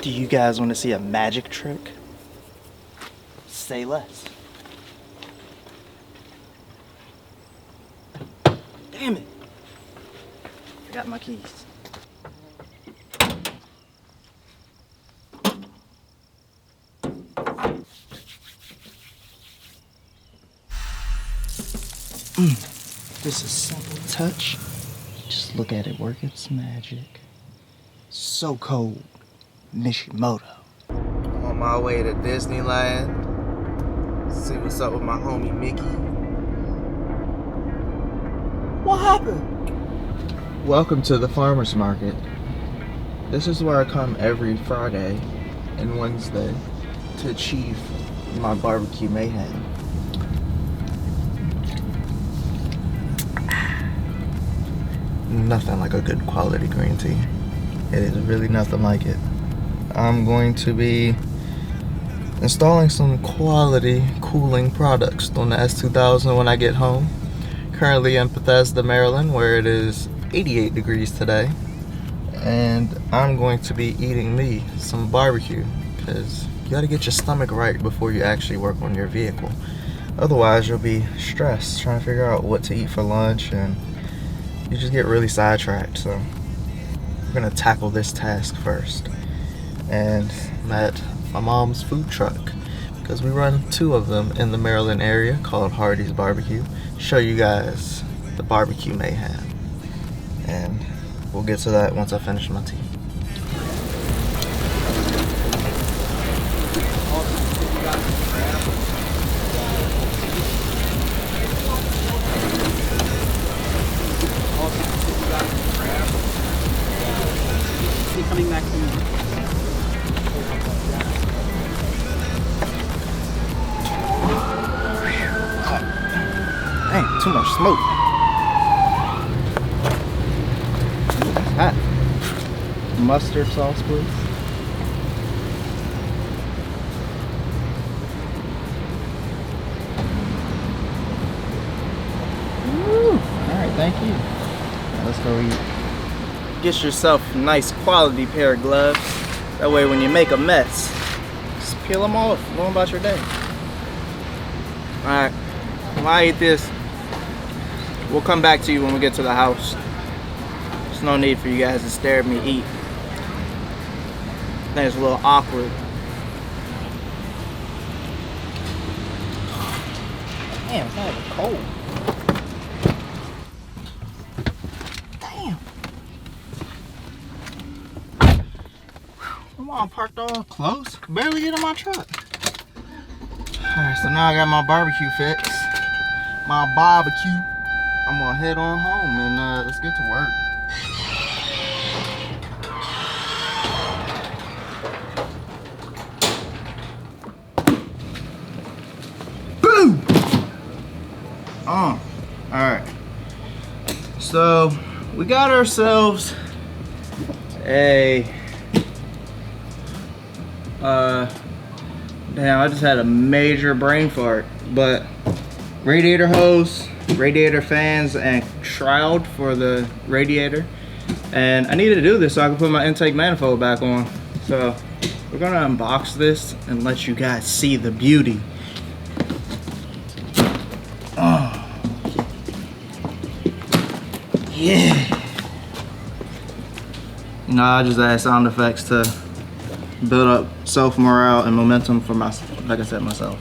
Do you guys want to see a magic trick? Say less. Damn it! Forgot my keys. Just a simple touch. Just look at it work its magic. So cold. Mishimoto. On my way to Disneyland. See what's up with my homie Mickey. What happened? Welcome to the farmer's market. This is where I come every Friday and Wednesday to achieve my barbecue mayhem. Nothing like a good quality green tea. It is really nothing like it. I'm going to be installing some quality cooling products on the S2000 when I get home. Currently in Bethesda, Maryland, where it is 88 degrees today. And I'm going to be eating me some barbecue because you gotta get your stomach right before you actually work on your vehicle. Otherwise, you'll be stressed trying to figure out what to eat for lunch and you just get really sidetracked. So we're gonna tackle this task first. And I'm at my mom's food truck because we run 2 of them in the Maryland area called Hardees barbecue. Show you guys the barbecue mayhem. And we'll get to that once I finish my tea. Coming back to me. Dang, too much smoke. What's that? Mustard sauce, please. Woo. Alright, thank you. Now let's go eat. Get yourself a nice quality pair of gloves. That way when you make a mess, just peel them off, go about your day. Alright, while I eat this, we'll come back to you when we get to the house. There's no need for you guys to stare at me eat. I think it's a little awkward. Damn, it's not even cold. I'm parked all close. Barely get in my truck. Alright, so now I got my barbecue fix. My barbecue. I'm gonna head on home and let's get to work. Boom! Alright. So we got ourselves a damn, I just had a major brain fart. But radiator hose, radiator fans, and shroud for the radiator. And I needed to do this so I can put my intake manifold back on. So we're gonna unbox this and let you guys see the beauty. Oh. Yeah. You know, I just add sound effects to build up self-morale and momentum for myself, like I said, myself.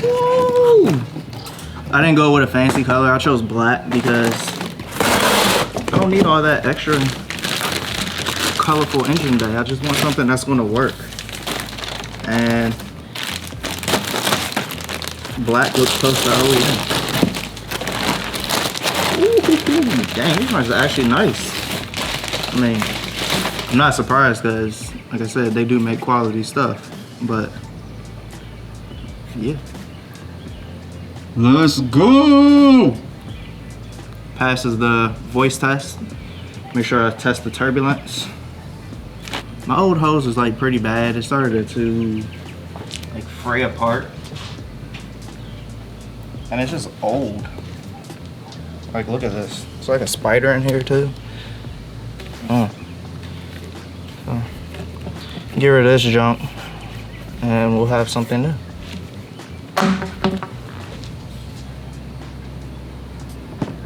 Woo! I didn't go with a fancy color. I chose black because I don't need all that extra colorful engine bay. I just want something that's going to work. And black looks close to OEM. Ooh, dang, these ones are actually nice. I mean, I'm not surprised because, like I said, they do make quality stuff. But, yeah. Let's go! Passes the voice test. Make sure I test the turbulence. My old hose was like pretty bad. It started to like fray apart. And it's just old. Like, look at this. It's like a spider in here too. Get rid of this junk and we'll have something new.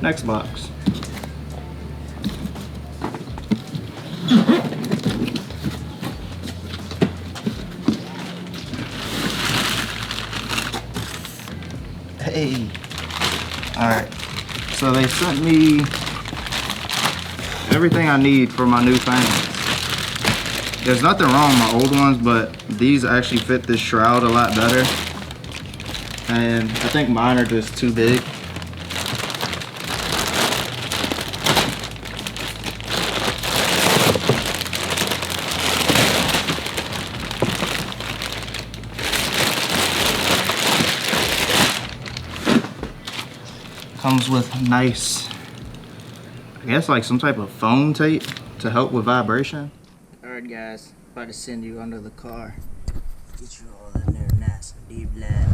Next box. Hey. Alright. So they sent me everything I need for my new fans. There's nothing wrong with my old ones, but these actually fit this shroud a lot better. And I think mine are just too big. Comes with nice, I guess like some type of foam tape to help with vibration. Alright guys, about to send you under the car. Get you all in there nice and deep black.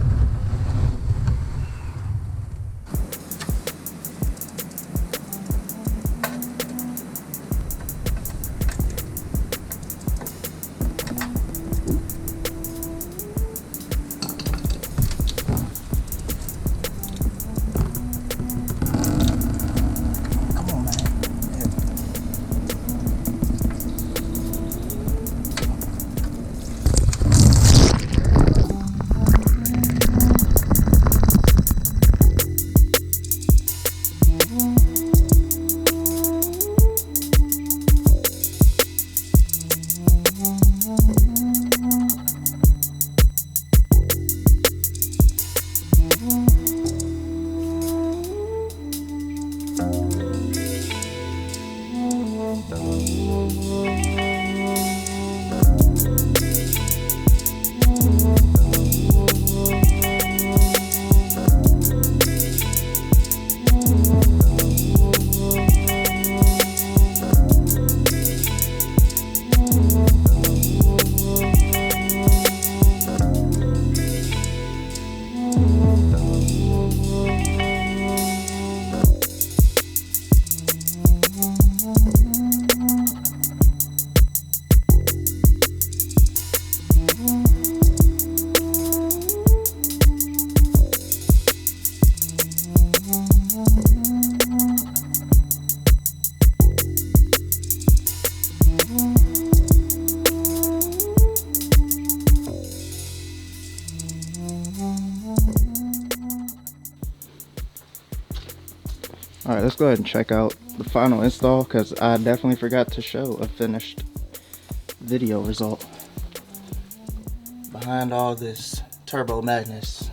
Alright, let's go ahead and check out the final install because I definitely forgot to show a finished video result. Behind all this turbo madness,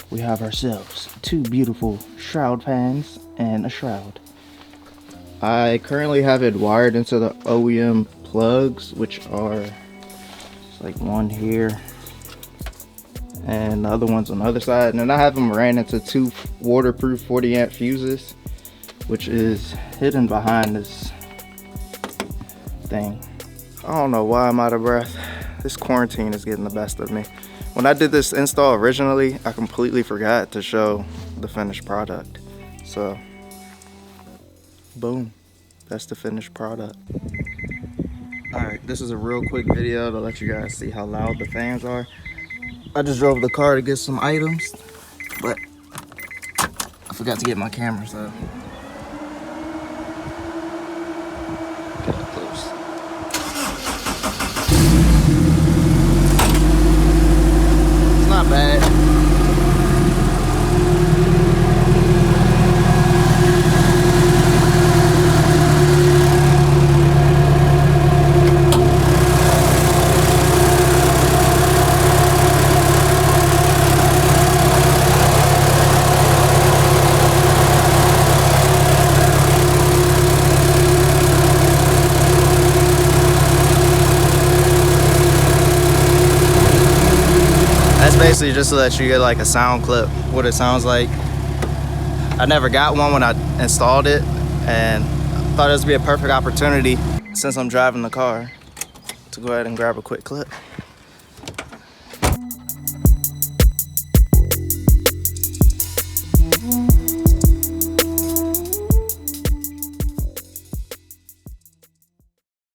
we have ourselves two beautiful shroud fans and a shroud. I currently have it wired into the OEM plugs, which are like one here and the other one's on the other side, and then I have them ran into two waterproof 40 amp fuses, which is hidden behind this thing. I don't know why I'm out of breath. This quarantine is getting the best of me. When I did this install originally, I completely forgot to show the finished product. So, boom, that's the finished product. Alright, this is a real quick video to let you guys see how loud the fans are. I just drove the car to get some items, but I forgot to get my camera, so. Get up close. It's not bad. That's basically just so that you get like a sound clip, what it sounds like. I never got one when I installed it, and I thought this would be a perfect opportunity, since I'm driving the car, to go ahead and grab a quick clip.